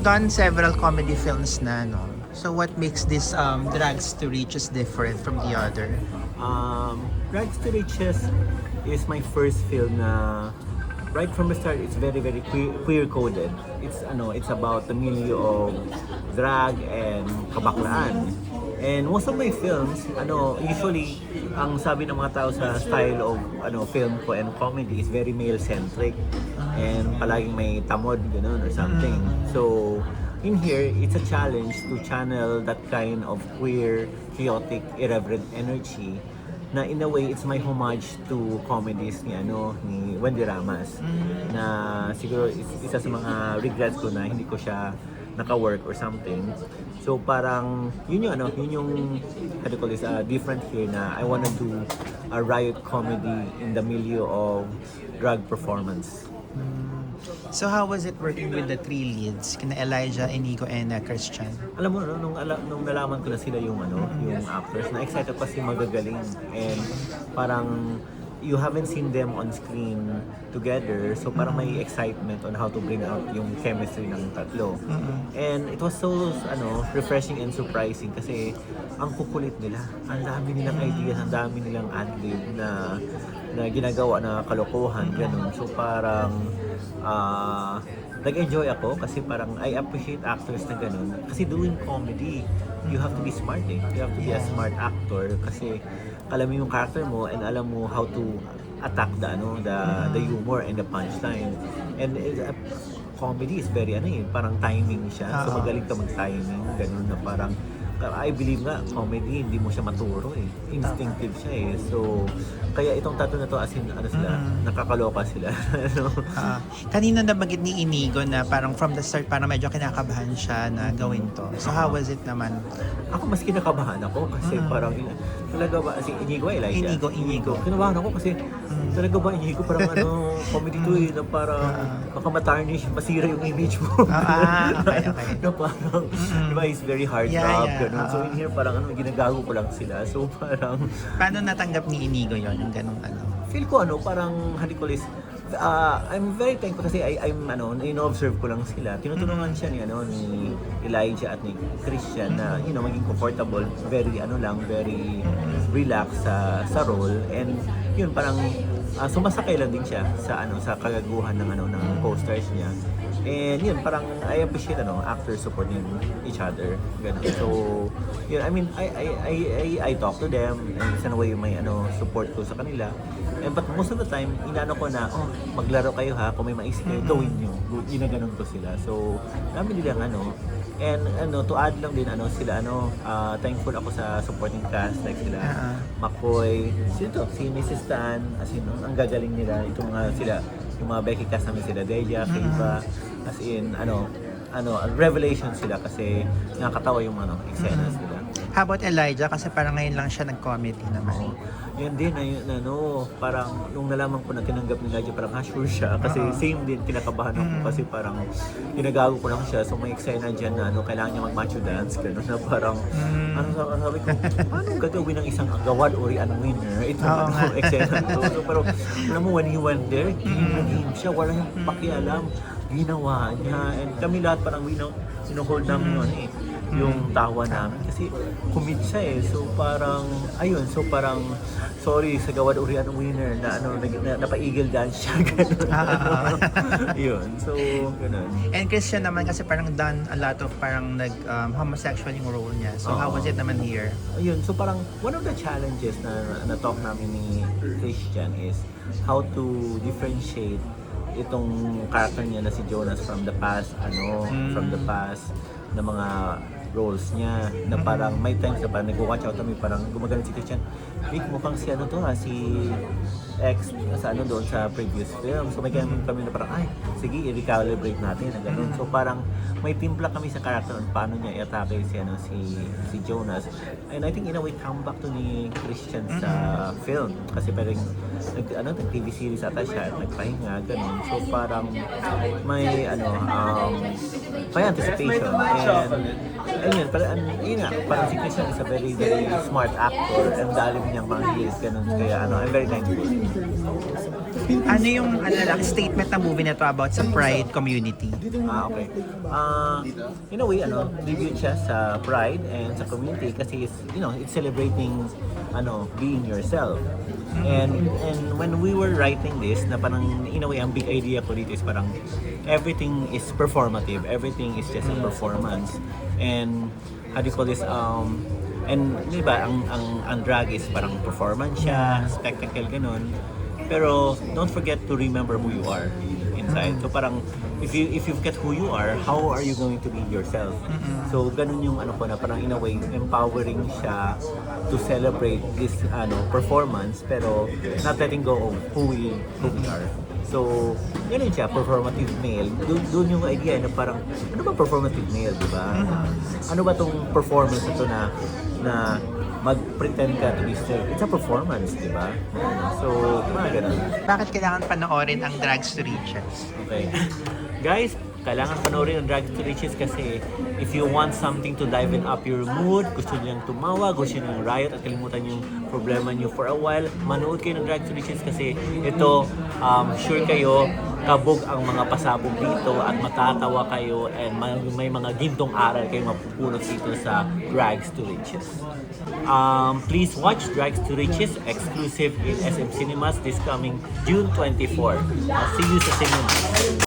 done several comedy films na, no? So what makes this Drags to Riches different from the other? Rags to Riches is my first film na right from the start it's very very queer coded. It's about the milieu of drag and kabaklaan. And most of my films, usually ang sabi ng mga tao sa style of film ko and comedy is very male centric and palaging may tamod ganun or something. So in here, it's a challenge to channel that kind of queer, chaotic, irreverent energy na in a way it's my homage to comedies ni Wendy Ramas na siguro isa sa mga regrets ko na hindi ko siya naka-work or something. So parang yun yung how do you call this, different here na I wanna do a riot comedy in the milieu of drag performance. So how was it working with the three leads, kina Elijah, Inigo, and Christian? Alam mo, nung nalaman ko na sila yung actors, na-excited kasi magagaling. And parang you haven't seen them on screen together, so parang may excitement on how to bring out yung chemistry ng tatlo. And it was so refreshing and surprising kasi ang kukulit nila. Ang dami nilang ideas, ang dami nilang ad-lib na ginagawa na kalokohan, ganun. So parang nag-enjoy ako kasi parang I appreciate actors na ganun. Kasi doing comedy, you have to be smart eh. You have to be a smart actor kasi alam mo yung character mo and alam mo how to attack the humor and the punchline. And comedy is very parang timing siya. So magaling ka mag-timing, ganun na parang I believe nga, comedy, hindi mo siya maturo eh. Instinctive siya eh. So, kaya itong tatlo na to, as in, nakakaloka sila. Kanina nabanggit ni Inigo na parang from the start, parang medyo kinakabahan siya na gawin to. So, how was it naman? Ako, mas kinakabahan ako kasi parang, talaga ba, si Inigo, Elijah? Inigo. Kinabahan ako kasi, talaga ba, Inigo, parang comedy to eh, na parang, baka matarnish, masira yung image mo. Okay. Na parang, diba, it's very hard ganun. So in here parang ginagago ko lang sila. So parang paano natanggap ni Inigo yon yung ganung feel ko parang hadikulis. I'm very thankful kasi I'm in-observe ko lang sila. Tinutulungan siya ni Elijah at ni Christian na maging comfortable, very very relaxed sa role, and yun parang sumasakay lang din siya sa sa kagaguhan ng co-stars niya. And yun, parang I appreciate actors supporting each other. Ganun. So, yun, I mean, I talk to them and isa na way may support ko sa kanila. But most of the time, inaano ko na, maglaro kayo ha, kung may maisip kayo, gawin nyo. Ginaganon ko sila. So, namin nilang and to add lang din sila thankful ako sa supporting cast like sila Makoy, si Mrs. Tan, as in ang gagaling nila itong sila yung mga Becky cast namin sila Deja, Kiva, as in revelation sila kasi nakakatawa yung eksena nila. How about Elijah? Kasi parang ngayon lang siya nag-comedy naman. Yun din, parang nung nalaman ko na tinanggap ni Elijah, parang sure siya. Kasi same din, kinakabahan ako kasi parang ginagago ko lang siya. So may eksena dyan na kailangan niya mag-macho dance. Gano'n na parang, sabi ko, paano gagawin ng isang agawad or winner? Itong eksena to. So parang, alam mo, when he went there, ginagim siya, wala niyang pakialam. Ginawa niya. And kami lahat parang sinuhold namin yung tawa namin kasi commit siya eh. So parang sorry sa gawad uri winner na napa-eagle dance siya ganun. Yun. So ganun. And Christian naman kasi parang done a lot of parang homosexual yung role niya. So how was it naman here? Ayun. So parang one of the challenges na talk namin ni Christian is how to differentiate itong character niya na si Jonas from the past from the past na mga roles niya na parang may times na parang nag-watch out kami, parang gumagano si Christian, Rick, mukhang si si X sa doon sa previous film. So may ganun kami na parang, sige, i-recalibrate natin na ganun. So parang may timpla kami sa character on paano niya i-atake si Jonas. And I think in a way, come back to ni Christian sa film. Kasi parang nag-TV series ata siya, nagpahinga, ganun. So parang may may anticipation. And ayun, yun nga, parang si Christian is a very, very smart actor and dalim niyang mga heels, ganun. Kaya I'm very thankful. Ano yung lang, statement ng movie na to about sa Pride community? Okay. In a way, tribute siya sa Pride and sa community kasi it's celebrating, being yourself. And when we were writing this, na parang, in a way, ang big idea ko dito is parang everything is performative. Everything is just a performance. And, how do you call this, and di ba, ang drag is parang performance siya, spectacle, ganun. Pero don't forget to remember who you are inside. So parang if you get who you are, how are you going to be yourself? So ganun yung ko na parang in a way empowering siya to celebrate this performance pero not letting go of who we are. So, ganun siya, performative male. Doon yung idea na parang, ano ba performative male, di ba? Ano ba tong performance ito na mag-pretend ka to be straight? It's a performance, di ba? So, mga ganun. Bakit kailangan panoorin ang Drags to Riches? Okay. Guys, kailangan panoorin ang Drags to Riches kasi if you want something to liven up your mood, gusto niyang tumawa, gusto niyang riot at kalimutan yung problema niyo for a while, manood kayo ng Drags to Riches kasi ito, sure kayo, kabog ang mga pasabog dito at matatawa kayo and may mga gintong aral kayo mapupulot dito sa Drags to Riches. Please watch Drags to Riches exclusive in SM Cinemas this coming June 24. I'll see you sa cinema.